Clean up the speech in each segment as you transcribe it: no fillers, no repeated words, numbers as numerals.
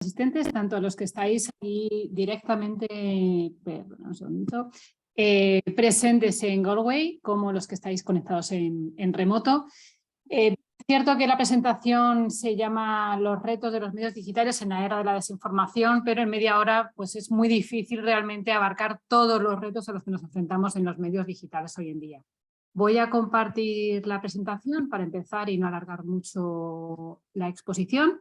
asistentes, tanto los que estáis ahí directamente, un segundito, presentes en Galway, como los que estáis conectados en remoto. Es cierto que la presentación se llama Los retos de los medios digitales en la era de la desinformación, pero en media hora pues es muy difícil realmente abarcar todos los retos a los que nos enfrentamos en los medios digitales hoy en día. Voy a compartir la presentación para empezar y no alargar mucho la exposición.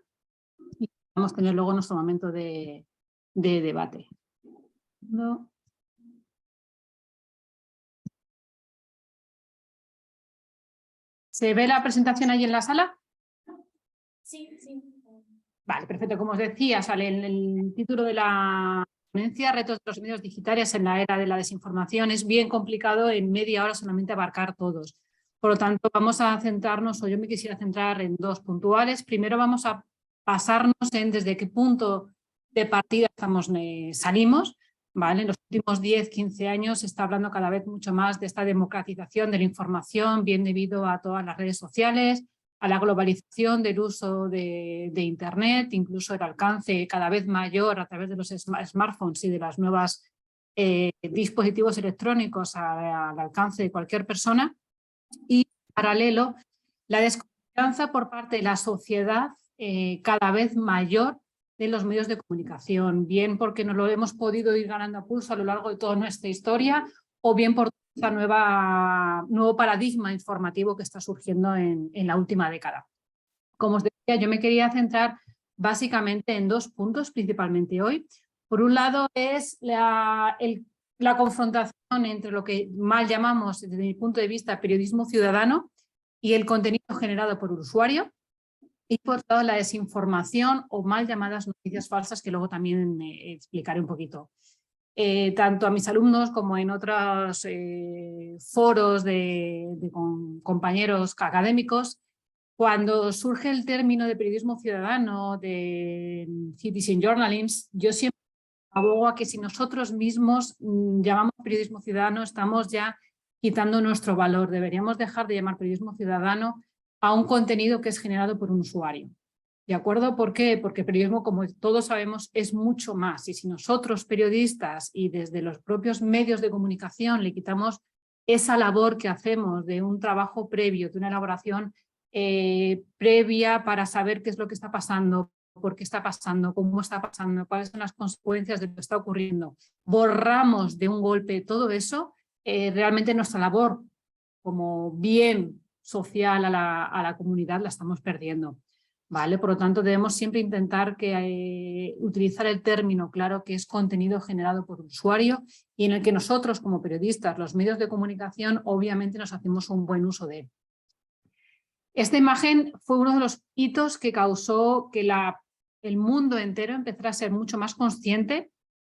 Y vamos a tener luego nuestro momento de debate. No. ¿Se ve la presentación ahí en la sala? Sí, sí. Vale, perfecto. Como os decía, sale el título de la ponencia, Retos de los medios digitales en la era de la desinformación. Es bien complicado en media hora solamente abarcar todos. Por lo tanto, vamos a centrarnos, o yo me quisiera centrar en dos puntuales. Primero vamos a pasarnos en desde qué punto de partida salimos. ¿Vale? En los últimos 10, 15 años se está hablando cada vez mucho más de esta democratización de la información, bien debido a todas las redes sociales, a la globalización del uso de Internet, incluso el alcance cada vez mayor a través de los smartphones y de los nuevos dispositivos electrónicos al alcance de cualquier persona. Y en paralelo, la desconfianza por parte de la sociedad cada vez mayor de los medios de comunicación, bien porque nos lo hemos podido ir ganando a pulso a lo largo de toda nuestra historia, o bien por este nuevo paradigma informativo que está surgiendo en la última década. Como os decía, yo me quería centrar básicamente en dos puntos, principalmente hoy. Por un lado es la confrontación entre lo que mal llamamos, desde mi punto de vista, periodismo ciudadano y el contenido generado por el usuario. Y por otro lado, la desinformación o mal llamadas noticias falsas, que luego también explicaré un poquito. Tanto a mis alumnos como en otros foros con compañeros académicos, cuando surge el término de periodismo ciudadano, de citizen journalism, yo siempre abogo a que si nosotros mismos llamamos periodismo ciudadano, estamos ya quitando nuestro valor. Deberíamos dejar de llamar periodismo ciudadano a un contenido que es generado por un usuario. ¿De acuerdo? ¿Por qué? Porque el periodismo, como todos sabemos, es mucho más. Y si nosotros, periodistas, y desde los propios medios de comunicación le quitamos esa labor que hacemos de un trabajo previo, de una elaboración previa para saber qué es lo que está pasando, por qué está pasando, cómo está pasando, cuáles son las consecuencias de lo que está ocurriendo, borramos de un golpe todo eso, realmente nuestra labor como bien social a la comunidad la estamos perdiendo. ¿Vale? Por lo tanto, debemos siempre intentar utilizar el término claro que es contenido generado por usuario y en el que nosotros como periodistas, los medios de comunicación, obviamente nos hacemos un buen uso de él. Esta imagen fue uno de los hitos que causó que el mundo entero empezara a ser mucho más consciente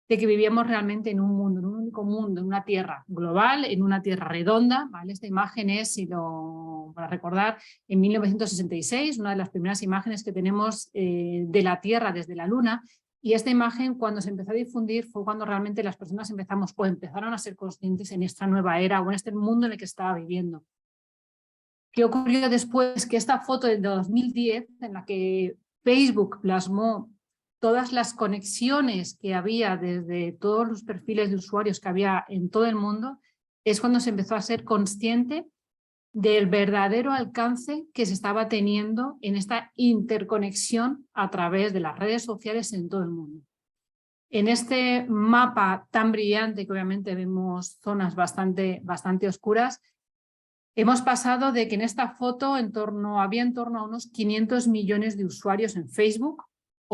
de que vivíamos realmente en un mundo, en un único mundo, en una tierra global, en una tierra redonda. ¿Vale? Esta imagen es, para recordar, en 1966, una de las primeras imágenes que tenemos de la Tierra desde la Luna. Y esta imagen, cuando se empezó a difundir, fue cuando realmente las personas empezaron a ser conscientes en esta nueva era o en este mundo en el que estaba viviendo. ¿Qué ocurrió después? Que esta foto del 2010, en la que Facebook plasmó todas las conexiones que había desde todos los perfiles de usuarios que había en todo el mundo, es cuando se empezó a ser consciente del verdadero alcance que se estaba teniendo en esta interconexión a través de las redes sociales en todo el mundo. En este mapa tan brillante, que obviamente vemos zonas bastante oscuras, hemos pasado de que en esta foto había en torno a unos 500 millones de usuarios en Facebook.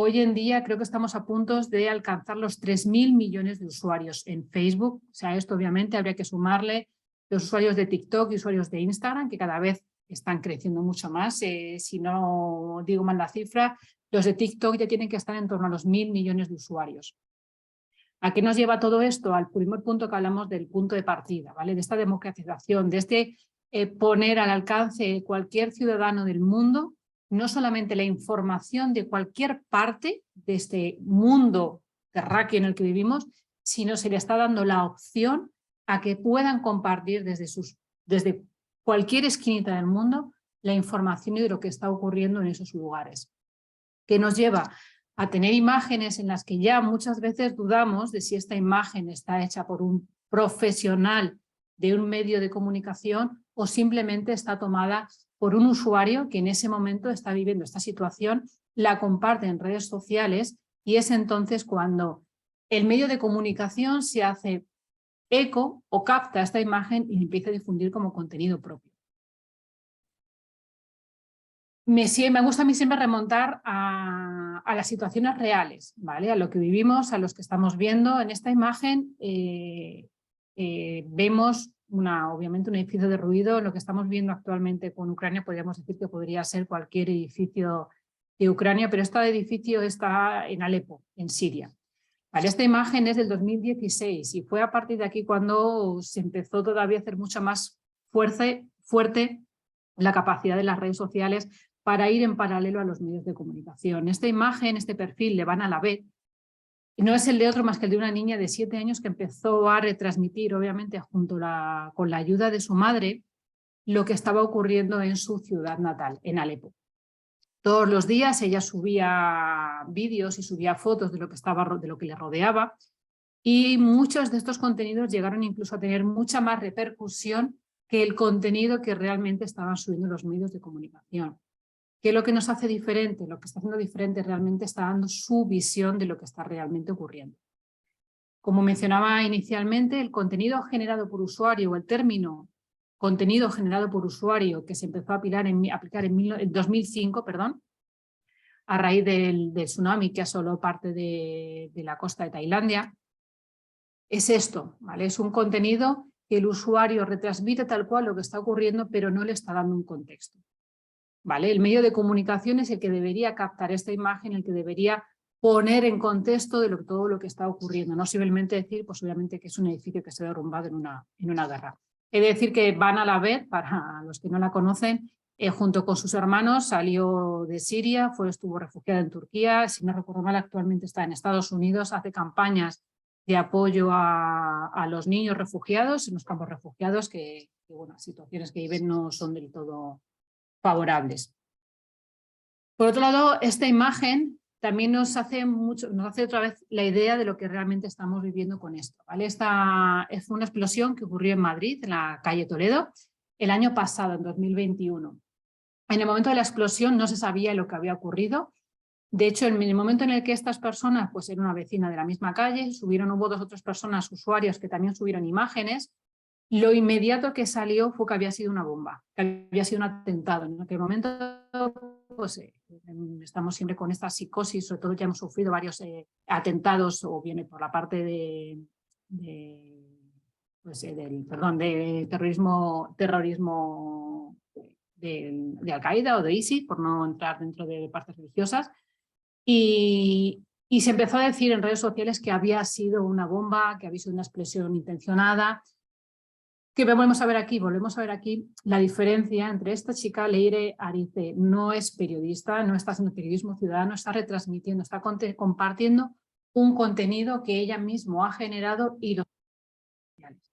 Hoy en día creo que estamos a punto de alcanzar los 3.000 millones de usuarios en Facebook. O sea, esto obviamente habría que sumarle los usuarios de TikTok y usuarios de Instagram, que cada vez están creciendo mucho más. Si no digo mal la cifra, los de TikTok ya tienen que estar en torno a los 1.000 millones de usuarios. ¿A qué nos lleva todo esto? Al primer punto que hablamos del punto de partida, ¿vale? De esta democratización, de este poner al alcance de cualquier ciudadano del mundo no solamente la información de cualquier parte de este mundo terráqueo en el que vivimos, sino se le está dando la opción a que puedan compartir desde cualquier esquinita del mundo la información y de lo que está ocurriendo en esos lugares. ¿Qué nos lleva? a tener imágenes en las que ya muchas veces dudamos de si esta imagen está hecha por un profesional de un medio de comunicación o simplemente está tomada por un usuario que en ese momento está viviendo esta situación, la comparte en redes sociales y es entonces cuando el medio de comunicación se hace eco o capta esta imagen y empieza a difundir como contenido propio. Me gusta a mí siempre remontar a las situaciones reales, ¿vale? A lo que vivimos, a los que estamos viendo. En esta imagen vemos obviamente un edificio derruido. Lo que estamos viendo actualmente con Ucrania podríamos decir que podría ser cualquier edificio de Ucrania, pero este edificio está en Alepo, en Siria. Vale, esta imagen es del 2016 y fue a partir de aquí cuando se empezó todavía a hacer mucha más fuerte la capacidad de las redes sociales para ir en paralelo a los medios de comunicación. Esta imagen, este perfil de Van Alavet, no es el de otro más que el de una niña de 7 años que empezó a retransmitir, obviamente, con la ayuda de su madre, lo que estaba ocurriendo en su ciudad natal, en Alepo. Todos los días ella subía vídeos y subía fotos de lo que le rodeaba y muchos de estos contenidos llegaron incluso a tener mucha más repercusión que el contenido que realmente estaban subiendo los medios de comunicación. ¿Qué es lo que nos hace diferente? Lo que está haciendo diferente realmente está dando su visión de lo que está realmente ocurriendo. Como mencionaba inicialmente, el contenido generado por usuario o el término contenido generado por usuario que se empezó a aplicar en 2005, a raíz del tsunami que asoló parte de la costa de Tailandia, es esto, ¿vale? Es un contenido que el usuario retransmite tal cual lo que está ocurriendo, pero no le está dando un contexto. ¿Vale? El medio de comunicación es el que debería captar esta imagen, el que debería poner en contexto de todo lo que está ocurriendo, no simplemente decir, pues obviamente que es un edificio que se ha derrumbado en una guerra. He de decir que Van Alavet, para los que no la conocen, junto con sus hermanos salió de Siria, estuvo refugiada en Turquía, si no recuerdo mal actualmente está en Estados Unidos, hace campañas de apoyo a los niños refugiados en los campos refugiados que bueno, las situaciones que viven no son del todo favorables. Por otro lado, esta imagen también nos hace otra vez la idea de lo que realmente estamos viviendo con esto, ¿vale? Esta es una explosión que ocurrió en Madrid, en la calle Toledo, el año pasado, en 2021. En el momento de la explosión no se sabía lo que había ocurrido. De hecho, en el momento en el que estas personas, pues era una vecina de la misma calle, hubo 2 o 3 personas, usuarios, que también subieron imágenes. Lo inmediato que salió fue que había sido una bomba, que había sido un atentado. En aquel momento, pues estamos siempre con esta psicosis, sobre todo ya hemos sufrido varios atentados, o viene por la parte de terrorismo de Al-Qaeda o de ISIS, por no entrar dentro de partes religiosas. Y se empezó a decir en redes sociales que había sido una bomba, que había sido una explosión intencionada. ¿Qué volvemos a ver aquí? Volvemos a ver aquí la diferencia entre esta chica, Leire Arize, no es periodista, no está haciendo periodismo ciudadano, está retransmitiendo, está compartiendo un contenido que ella misma ha generado y los sociales.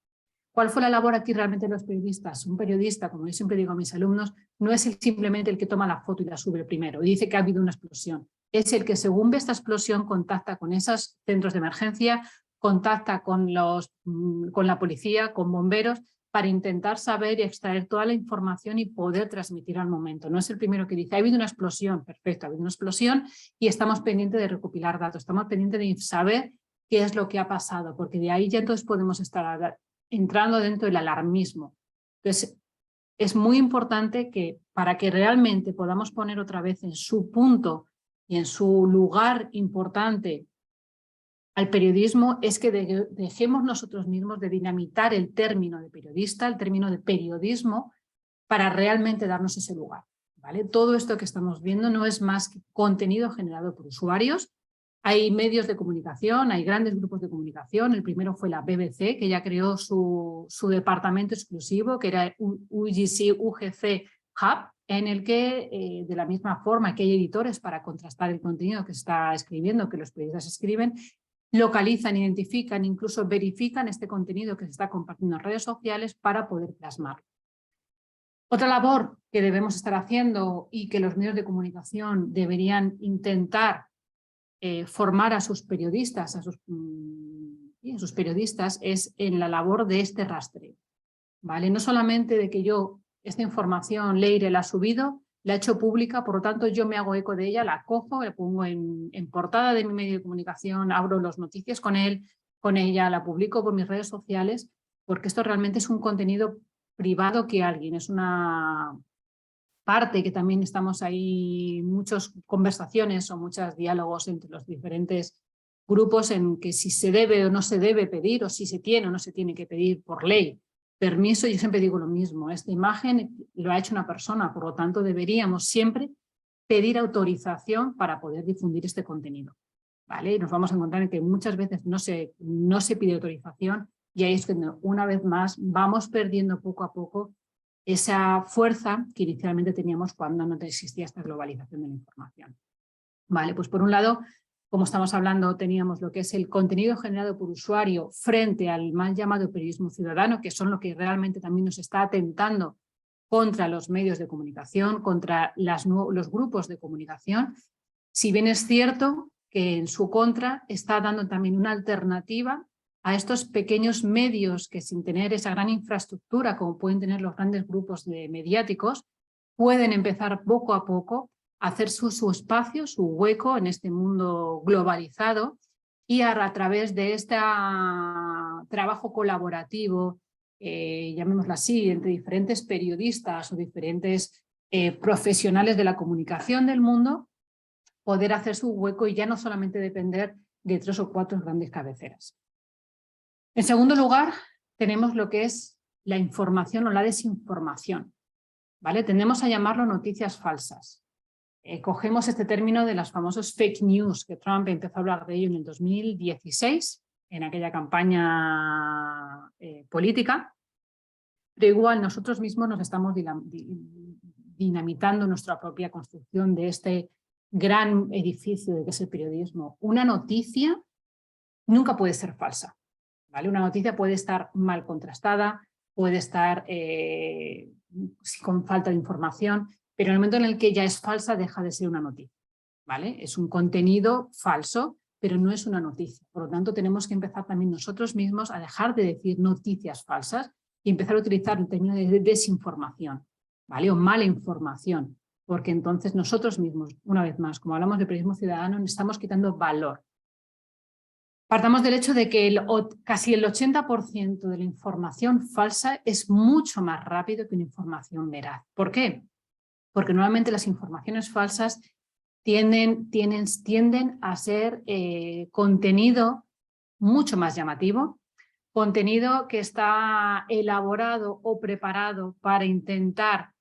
¿Cuál fue la labor aquí realmente de los periodistas? Un periodista, como yo siempre digo a mis alumnos, no es simplemente el que toma la foto y la sube primero y dice que ha habido una explosión. Es el que, según ve esta explosión, contacta con esos centros de emergencia, contacta con la policía, con bomberos, para intentar saber y extraer toda la información y poder transmitir al momento. No es el primero que dice, ha habido una explosión, perfecto, ha habido una explosión y estamos pendientes de recopilar datos, estamos pendientes de saber qué es lo que ha pasado, porque de ahí ya entonces podemos estar entrando dentro del alarmismo. Entonces, es muy importante que para que realmente podamos poner otra vez en su punto y en su lugar importante al periodismo, es que dejemos nosotros mismos de dinamitar el término de periodista, el término de periodismo, para realmente darnos ese lugar, ¿vale? Todo esto que estamos viendo no es más que contenido generado por usuarios. Hay medios de comunicación, hay grandes grupos de comunicación. El primero fue la BBC, que ya creó su departamento exclusivo, que era UGC Hub, en el que, de la misma forma que hay editores para contrastar el contenido que se está escribiendo, que los periodistas escriben, localizan, identifican, incluso verifican este contenido que se está compartiendo en redes sociales para poder plasmarlo. Otra labor que debemos estar haciendo y que los medios de comunicación deberían intentar formar a sus periodistas, a sus periodistas, es en la labor de este rastreo, ¿vale? No solamente de que yo esta información Leire la ha subido, la he hecho pública, por lo tanto yo me hago eco de ella, la cojo, la pongo en portada de mi medio de comunicación, abro las noticias con ella, la publico por mis redes sociales, porque esto realmente es un contenido privado que alguien, es una parte que también estamos ahí, muchas conversaciones o muchos diálogos entre los diferentes grupos en que si se debe o no se debe pedir, o si se tiene o no se tiene que pedir por ley permiso. Yo siempre digo lo mismo, esta imagen lo ha hecho una persona, por lo tanto deberíamos siempre pedir autorización para poder difundir este contenido, ¿vale? Y nos vamos a encontrar en que muchas veces no se pide autorización, y ahí es cuando una vez más vamos perdiendo poco a poco esa fuerza que inicialmente teníamos cuando no existía esta globalización de la información. Vale, pues por un lado, como estamos hablando, teníamos lo que es el contenido generado por usuario frente al mal llamado periodismo ciudadano, que son lo que realmente también nos está atentando contra los medios de comunicación, contra los grupos de comunicación. Si bien es cierto que en su contra está dando también una alternativa a estos pequeños medios que, sin tener esa gran infraestructura como pueden tener los grandes grupos mediáticos, pueden empezar poco a poco a hacer su espacio, su hueco en este mundo globalizado, y a través de este trabajo colaborativo, llamémoslo así, entre diferentes periodistas o diferentes profesionales de la comunicación del mundo, poder hacer su hueco y ya no solamente depender de 3 o 4 grandes cabeceras. En segundo lugar, tenemos lo que es la información o la desinformación, ¿vale? Tendemos a llamarlo noticias falsas. Cogemos este término de las famosas fake news, que Trump empezó a hablar de ello en el 2016, en aquella campaña política, pero igual nosotros mismos nos estamos dinamitando nuestra propia construcción de este gran edificio de que es el periodismo. Una noticia nunca puede ser falsa, ¿vale? Una noticia puede estar mal contrastada, puede estar con falta de información, pero en el momento en el que ya es falsa deja de ser una noticia, ¿vale? Es un contenido falso, pero no es una noticia. Por lo tanto, tenemos que empezar también nosotros mismos a dejar de decir noticias falsas y empezar a utilizar el término de desinformación, ¿vale? O mala información, porque entonces nosotros mismos, una vez más, como hablamos de periodismo ciudadano, estamos quitando valor. Partamos del hecho de que casi el 80% de la información falsa es mucho más rápido que una información veraz. ¿Por qué? Porque normalmente las informaciones falsas tienden a ser contenido mucho más llamativo, contenido que está elaborado o preparado para intentar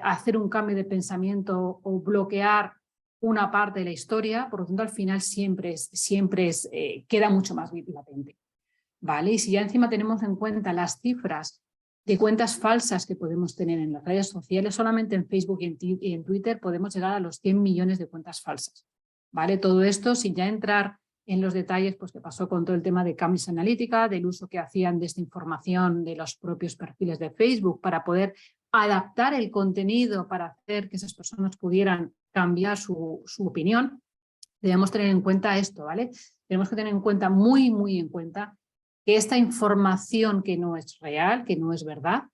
hacer un cambio de pensamiento o bloquear una parte de la historia, por lo tanto al final siempre queda mucho más latente, ¿vale? Y si ya encima tenemos en cuenta las cifras de cuentas falsas que podemos tener en las redes sociales, solamente en Facebook y en Twitter podemos llegar a los 100 millones de cuentas falsas, ¿vale? Todo esto sin ya entrar en los detalles pues, que pasó con todo el tema de Cambridge Analytica, del uso que hacían de esta información de los propios perfiles de Facebook para poder adaptar el contenido para hacer que esas personas pudieran cambiar su opinión. Debemos tener en cuenta esto, ¿vale? Tenemos que tener en cuenta, muy en cuenta, que esta información que no es real, que no es verdad,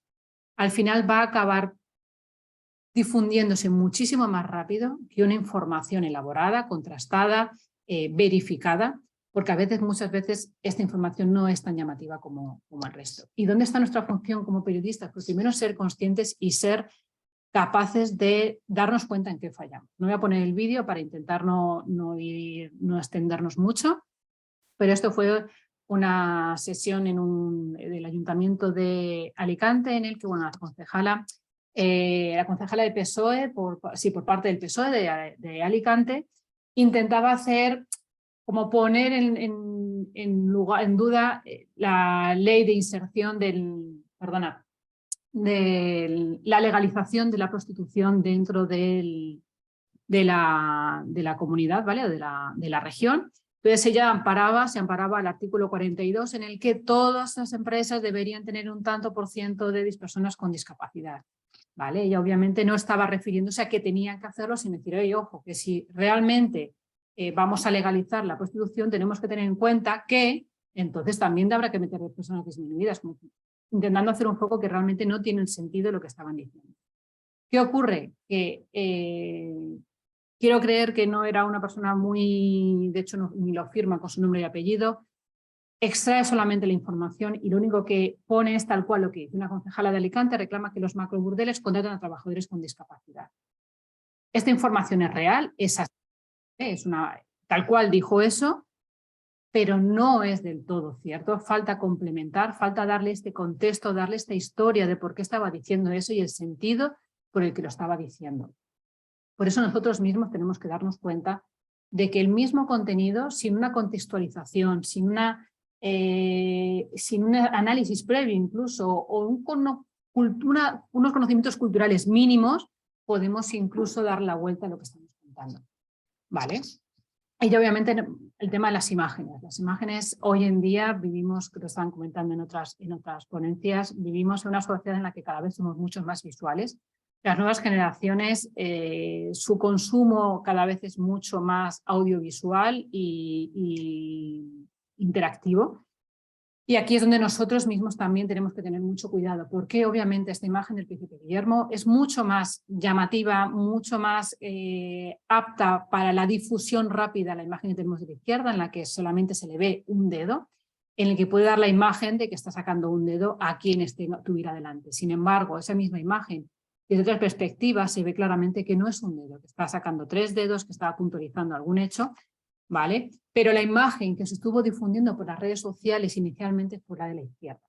al final va a acabar difundiéndose muchísimo más rápido que una información elaborada, contrastada, verificada, porque muchas veces esta información no es tan llamativa como el resto. ¿Y dónde está nuestra función como periodistas? Pues primero ser conscientes y ser capaces de darnos cuenta en qué fallamos. No voy a poner el vídeo para intentar no extendernos mucho, pero esto fue una sesión del Ayuntamiento de Alicante en el que la concejala de PSOE, por parte del PSOE de Alicante, intentaba hacer como poner en duda la ley de inserción de la legalización de la prostitución dentro de la comunidad, ¿vale? O de la región. Entonces ella se amparaba al artículo 42 en el que todas las empresas deberían tener un tanto por ciento de personas con discapacidad, ¿vale? Ella obviamente no estaba refiriéndose a que tenían que hacerlo, sino decir, oye, ojo, que si realmente vamos a legalizar la prostitución, tenemos que tener en cuenta que entonces también habrá que meter personas disminuidas, como intentando hacer un foco que realmente no tiene el sentido de lo que estaban diciendo. ¿Qué ocurre? Que quiero creer que no era una persona muy, de hecho ni lo firma con su nombre y apellido, extrae solamente la información y lo único que pone es tal cual lo que dice una concejala de Alicante, reclama que los macroburdeles contratan a trabajadores con discapacidad. Esta información es real, es así, tal cual dijo eso, pero no es del todo cierto. Falta complementar, falta darle este contexto, darle esta historia de por qué estaba diciendo eso y el sentido por el que lo estaba diciendo. Por eso nosotros mismos tenemos que darnos cuenta de que el mismo contenido, sin una contextualización, sin un análisis previo incluso, o unos conocimientos culturales mínimos, podemos incluso dar la vuelta a lo que estamos contando. ¿Vale? Y obviamente el tema de las imágenes. Las imágenes hoy en día vivimos, que lo estaban comentando en otras ponencias, vivimos en una sociedad en la que cada vez somos mucho más visuales. Las nuevas generaciones, su consumo cada vez es mucho más audiovisual y interactivo. Y aquí es donde nosotros mismos también tenemos que tener mucho cuidado, porque obviamente esta imagen del príncipe Guillermo es mucho más llamativa, mucho más apta para la difusión rápida, la imagen que tenemos de la izquierda, en la que solamente se le ve un dedo, en el que puede dar la imagen de que está sacando un dedo a quien tuviera delante. Sin embargo, esa misma imagen, desde otras perspectivas, se ve claramente que no es un dedo, que está sacando 3 dedos, que está puntualizando algún hecho, ¿vale? Pero la imagen que se estuvo difundiendo por las redes sociales inicialmente fue la de la izquierda.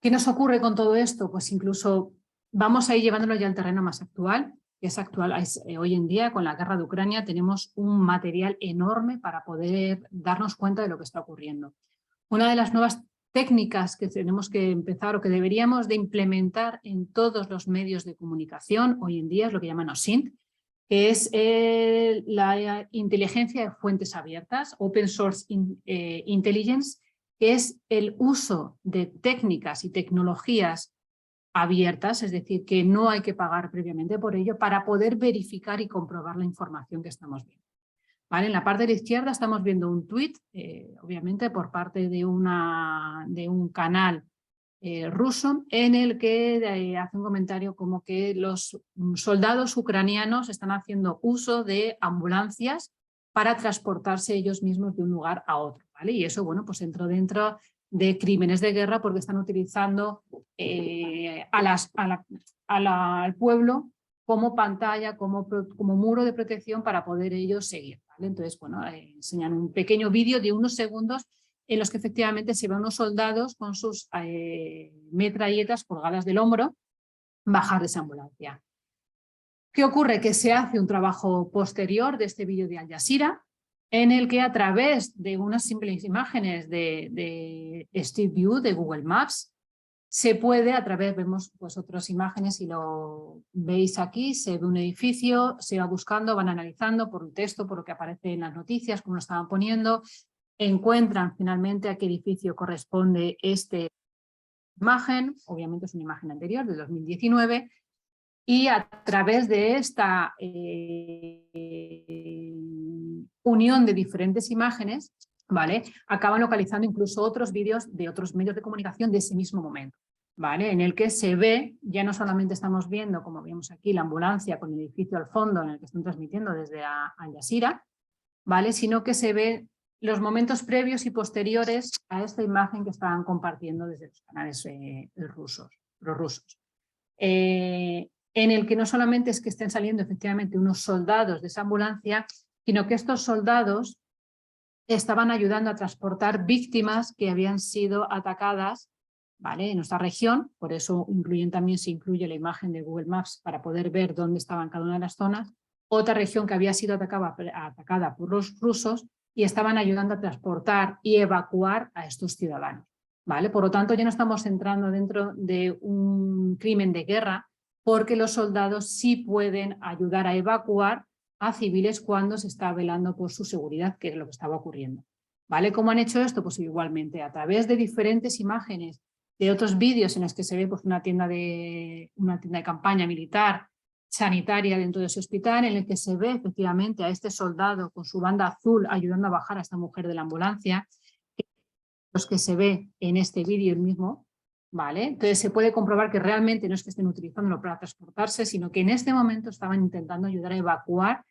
¿Qué nos ocurre con todo esto? Pues incluso vamos a ir llevándolo ya al terreno más actual, que es actual. Hoy en día, con la guerra de Ucrania, tenemos un material enorme para poder darnos cuenta de lo que está ocurriendo. Una de las nuevas técnicas que tenemos que empezar o que deberíamos de implementar en todos los medios de comunicación hoy en día es lo que llaman OSINT, que es la inteligencia de fuentes abiertas, Open Source Intelligence, que es el uso de técnicas y tecnologías abiertas, es decir, que no hay que pagar previamente por ello para poder verificar y comprobar la información que estamos viendo. ¿Vale? En la parte de la izquierda estamos viendo un tuit, obviamente por parte de un canal ruso, en el que hace un comentario como que los soldados ucranianos están haciendo uso de ambulancias para transportarse ellos mismos de un lugar a otro, ¿vale? Y eso, bueno, pues entró dentro de crímenes de guerra porque están utilizando al pueblo como pantalla, como muro de protección para poder ellos seguir, ¿vale? Entonces, bueno, enseñan un pequeño vídeo de unos segundos en los que efectivamente se ven unos soldados con sus metralletas colgadas del hombro bajar de esa ambulancia. ¿Qué ocurre? Que se hace un trabajo posterior de este vídeo de Al Jazeera, en el que a través de unas simples imágenes de Street View de Google Maps, se puede, vemos pues otras imágenes y lo veis aquí, se ve un edificio, se va buscando, van analizando por el texto, por lo que aparece en las noticias, como lo estaban poniendo, encuentran finalmente a qué edificio corresponde esta imagen, obviamente es una imagen anterior, de 2019, y a través de esta unión de diferentes imágenes, ¿vale? Acaban localizando incluso otros vídeos de otros medios de comunicación de ese mismo momento, ¿vale? En el que se ve, ya no solamente estamos viendo, como vemos aquí, la ambulancia con el edificio al fondo en el que están transmitiendo desde Al Jazeera, ¿vale? Sino que se ve los momentos previos y posteriores a esta imagen que estaban compartiendo desde los canales prorrusos. En el que no solamente es que estén saliendo efectivamente unos soldados de esa ambulancia, sino que estos soldados estaban ayudando a transportar víctimas que habían sido atacadas, ¿vale? En nuestra región, por eso se incluye la imagen de Google Maps para poder ver dónde estaban cada una de las zonas. Otra región que había sido atacada por los rusos y estaban ayudando a transportar y evacuar a estos ciudadanos, ¿vale? Por lo tanto, ya no estamos entrando dentro de un crimen de guerra, porque los soldados sí pueden ayudar a evacuar a civiles cuando se está velando por su seguridad, que es lo que estaba ocurriendo, ¿vale? ¿Cómo han hecho esto? Pues igualmente a través de diferentes imágenes, de otros vídeos en los que se ve pues, una tienda de campaña militar, sanitaria dentro de ese hospital, en el que se ve efectivamente a este soldado con su banda azul ayudando a bajar a esta mujer de la ambulancia, los que se ve en este vídeo mismo, ¿vale? Entonces se puede comprobar que realmente no es que estén utilizándolo para transportarse, sino que en este momento estaban intentando ayudar a evacuar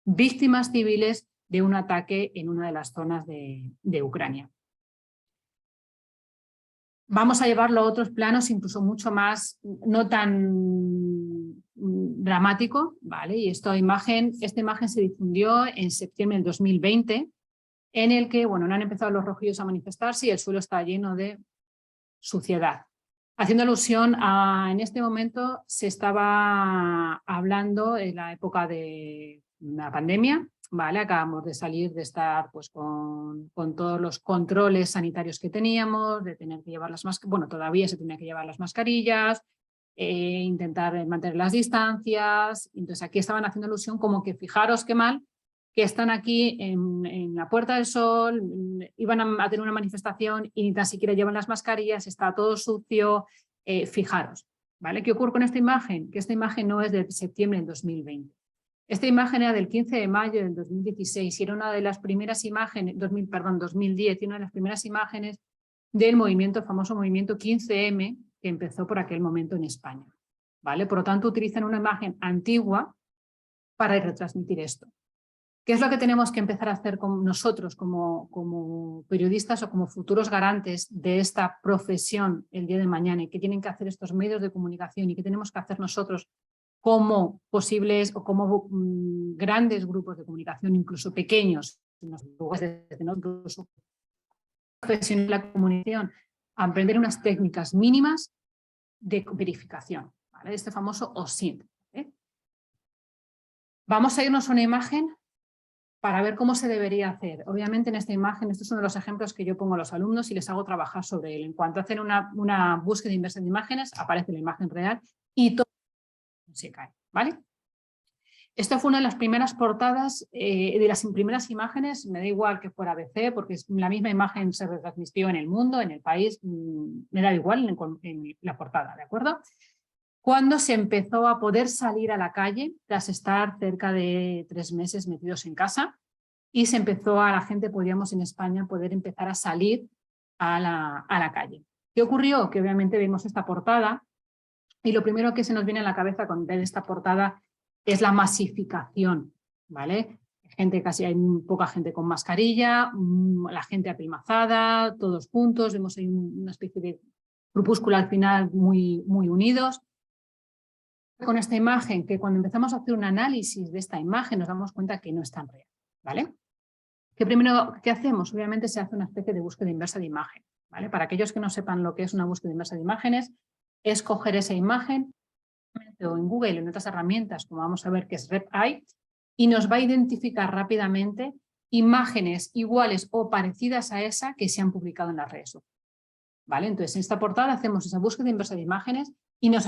víctimas civiles de un ataque en una de las zonas de Ucrania. Vamos a llevarlo a otros planos incluso mucho más, no tan dramático, ¿vale? Y esta imagen se difundió en septiembre del 2020, en el que, bueno, no han empezado los rojillos a manifestarse y el suelo está lleno de suciedad. Haciendo alusión a, en este momento se estaba hablando en la época de la pandemia, ¿vale? Acabamos de salir de estar pues, con todos los controles sanitarios que teníamos, de tener que llevar las mascarillas, bueno, todavía se tenía que llevar las mascarillas, intentar mantener las distancias. Entonces aquí estaban haciendo alusión como que fijaros qué mal que están aquí en la Puerta del Sol, iban a tener una manifestación y ni tan siquiera llevan las mascarillas, está todo sucio, fijaros, ¿vale? ¿Qué ocurre con esta imagen? Que esta imagen no es de septiembre del 2020. Esta imagen era del 15 de mayo del 2016 y era una de las primeras imágenes, 2010, y una de las primeras imágenes del movimiento, el famoso movimiento 15M, que empezó por aquel momento en España, ¿vale? Por lo tanto, utilizan una imagen antigua para retransmitir esto. ¿Qué es lo que tenemos que empezar a hacer con nosotros como periodistas o como futuros garantes de esta profesión el día de mañana? ¿Y qué tienen que hacer estos medios de comunicación? ¿Y qué tenemos que hacer nosotros como posibles o como grandes grupos de comunicación, incluso pequeños, incluso profesionales de la comunicación, aprender unas técnicas mínimas de verificación, ¿vale? Este famoso OSINT, ¿eh? Vamos a irnos a una imagen para ver cómo se debería hacer. Obviamente en esta imagen, estos son uno de los ejemplos que yo pongo a los alumnos y les hago trabajar sobre él. En cuanto hacen una búsqueda inversa de imágenes, aparece la imagen real y todo se cae, ¿vale? Esta fue una de las primeras portadas, de las primeras imágenes, me da igual que fuera ABC, porque la misma imagen se retransmitió en el mundo, en el país, me da igual en la portada, ¿de acuerdo? Cuando se empezó a poder salir a la calle, tras estar cerca de 3 meses metidos en casa, y se empezó a la gente, podíamos en España, poder empezar a salir a la calle. ¿Qué ocurrió? Que obviamente vemos esta portada, y lo primero que se nos viene a la cabeza con ver esta portada es la masificación, ¿vale? Hay poca gente con mascarilla, la gente apelmazada, todos juntos, vemos ahí una especie de grupúsculo al final muy unidos. Con esta imagen, que cuando empezamos a hacer un análisis de esta imagen nos damos cuenta que no es tan real, ¿vale? ¿Qué hacemos? Obviamente se hace una especie de búsqueda inversa de imagen, ¿vale? Para aquellos que no sepan lo que es una búsqueda inversa de imágenes, es coger esa imagen o en Google o en otras herramientas, como vamos a ver que es RepEye, y nos va a identificar rápidamente imágenes iguales o parecidas a esa que se han publicado en las redes sociales, ¿vale? Entonces en esta portada hacemos esa búsqueda inversa de imágenes y nos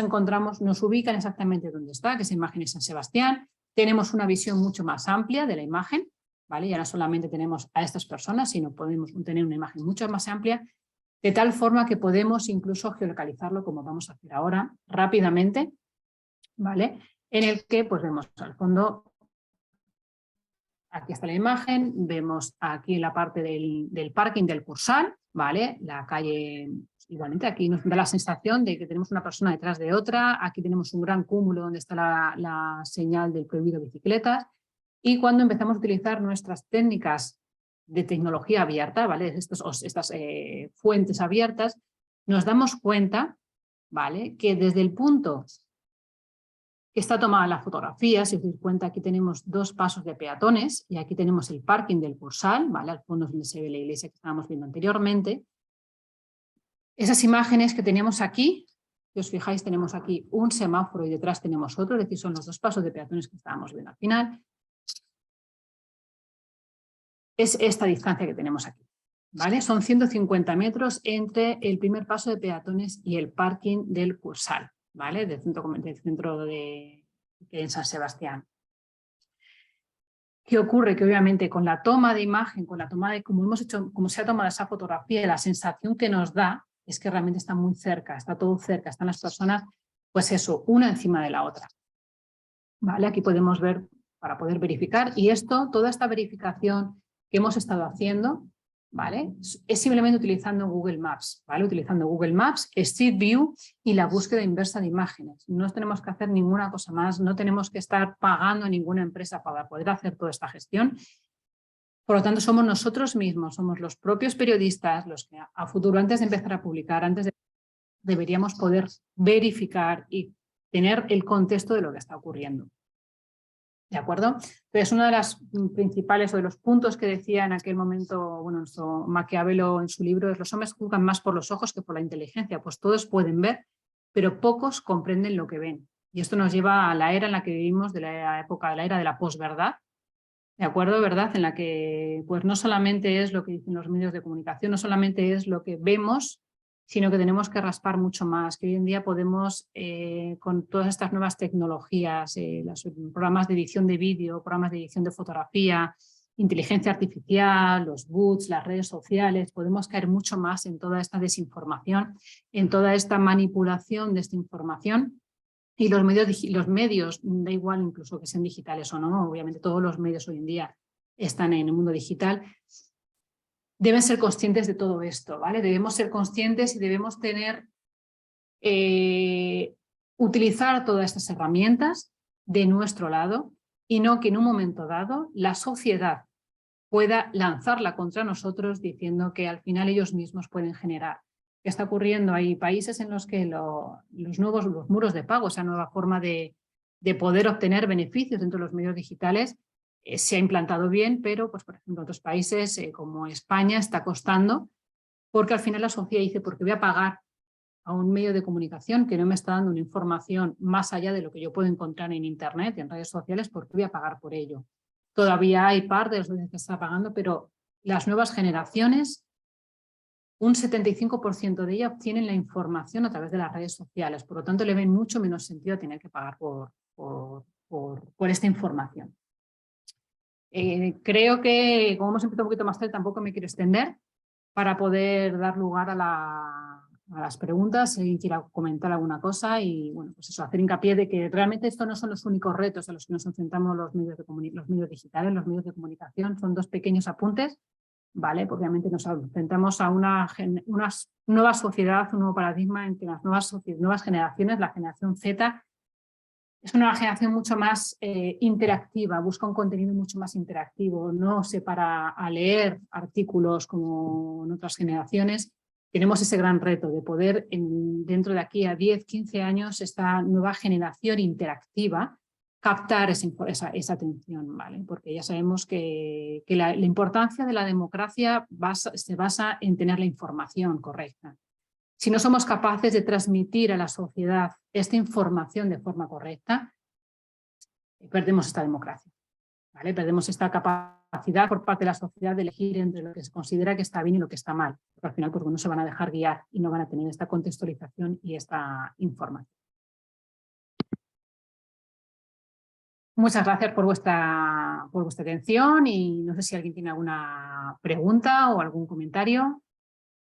ubican exactamente donde está, que esa imagen es San Sebastián. Tenemos una visión mucho más amplia de la imagen, ¿vale? Ya no solamente tenemos a estas personas, sino podemos tener una imagen mucho más amplia, de tal forma que podemos incluso geolocalizarlo, como vamos a hacer ahora, rápidamente, ¿vale? En el que pues vemos al fondo, aquí está la imagen, vemos aquí la parte del parking del Cursal, ¿vale? La calle, igualmente aquí nos da la sensación de que tenemos una persona detrás de otra, aquí tenemos un gran cúmulo donde está la señal del prohibido bicicletas, y cuando empezamos a utilizar nuestras técnicas de tecnología abierta, ¿vale? Estas fuentes abiertas, nos damos cuenta, ¿vale? Que desde el punto que está tomada la fotografía, si os dais cuenta, aquí tenemos 2 pasos de peatones y aquí tenemos el parking del Cursal, ¿vale? Al fondo es donde se ve la iglesia que estábamos viendo anteriormente. Esas imágenes que teníamos aquí, si os fijáis, tenemos aquí un semáforo y detrás tenemos otro, es decir, son los 2 pasos de peatones que estábamos viendo al final. Es esta distancia que tenemos aquí, ¿vale? Son 150 metros entre el primer paso de peatones y el parking del Cursal, ¿vale? Del centro de San Sebastián. ¿Qué ocurre? Que obviamente con la toma de imagen, con la toma de como se ha tomado esa fotografía, la sensación que nos da es que realmente está muy cerca, está todo cerca, están las personas, pues eso, una encima de la otra. ¿Vale? Aquí podemos ver para poder verificar y toda esta verificación que hemos estado haciendo, ¿vale? Es simplemente utilizando Google Maps, ¿vale? Utilizando Google Maps, Street View y la búsqueda inversa de imágenes. No tenemos que hacer ninguna cosa más, no tenemos que estar pagando a ninguna empresa para poder hacer toda esta gestión. Por lo tanto, somos nosotros mismos, somos los propios periodistas los que a futuro, antes de empezar a publicar, deberíamos poder verificar y tener el contexto de lo que está ocurriendo. ¿De acuerdo? Entonces, uno de las principales o de los puntos que decía en aquel momento, bueno, nuestro Maquiavelo en su libro es: los hombres juzgan más por los ojos que por la inteligencia. Pues todos pueden ver, pero pocos comprenden lo que ven. Y esto nos lleva a la era en la que vivimos, de la época de la era de la posverdad, ¿de acuerdo? ¿Verdad? En la que pues no solamente es lo que dicen los medios de comunicación, no solamente es lo que vemos, sino que tenemos que raspar mucho más, que hoy en día podemos, con todas estas nuevas tecnologías, los programas de edición de vídeo, programas de edición de fotografía, inteligencia artificial, los bots, las redes sociales, podemos caer mucho más en toda esta desinformación, en toda esta manipulación de esta información. Y los medios, da igual incluso que sean digitales o no, obviamente todos los medios hoy en día están en el mundo digital, deben ser conscientes de todo esto, ¿vale? Debemos ser conscientes y debemos utilizar todas estas herramientas de nuestro lado y no que en un momento dado la sociedad pueda lanzarla contra nosotros diciendo que al final ellos mismos pueden generar. ¿Qué está ocurriendo? Hay países en los que los muros de pago, esa nueva forma de poder obtener beneficios dentro de los medios digitales, se ha implantado bien, pero pues, por ejemplo, en otros países como España está costando, porque al final la sociedad dice: ¿por qué voy a pagar a un medio de comunicación que no me está dando una información más allá de lo que yo puedo encontrar en internet, en redes sociales? ¿Por qué voy a pagar por ello? Todavía hay parte de los medios que está pagando, pero las nuevas generaciones, un 75% de ellas obtienen la información a través de las redes sociales, por lo tanto le ven mucho menos sentido tener que pagar por esta información. Creo que, como hemos empezado un poquito más tarde, tampoco me quiero extender para poder dar lugar a las preguntas, si alguien quiera comentar alguna cosa y, bueno, pues eso, hacer hincapié de que realmente estos no son los únicos retos a los que nos enfrentamos los medios digitales, los medios de comunicación. Son dos pequeños apuntes, ¿vale? Porque obviamente nos enfrentamos a una nueva sociedad, un nuevo paradigma en que las nuevas generaciones, la generación Z, es una generación mucho más interactiva, busca un contenido mucho más interactivo, no se para a leer artículos como en otras generaciones. Tenemos ese gran reto de poder, dentro de aquí a 10, 15 años, esta nueva generación interactiva, captar esa atención, ¿vale? Porque ya sabemos que la importancia de la democracia se basa en tener la información correcta. Si no somos capaces de transmitir a la sociedad esta información de forma correcta, perdemos esta democracia, ¿vale? Perdemos esta capacidad por parte de la sociedad de elegir entre lo que se considera que está bien y lo que está mal. Porque al final, pues, no se van a dejar guiar y no van a tener esta contextualización y esta información. Muchas gracias por vuestra atención y no sé si alguien tiene alguna pregunta o algún comentario.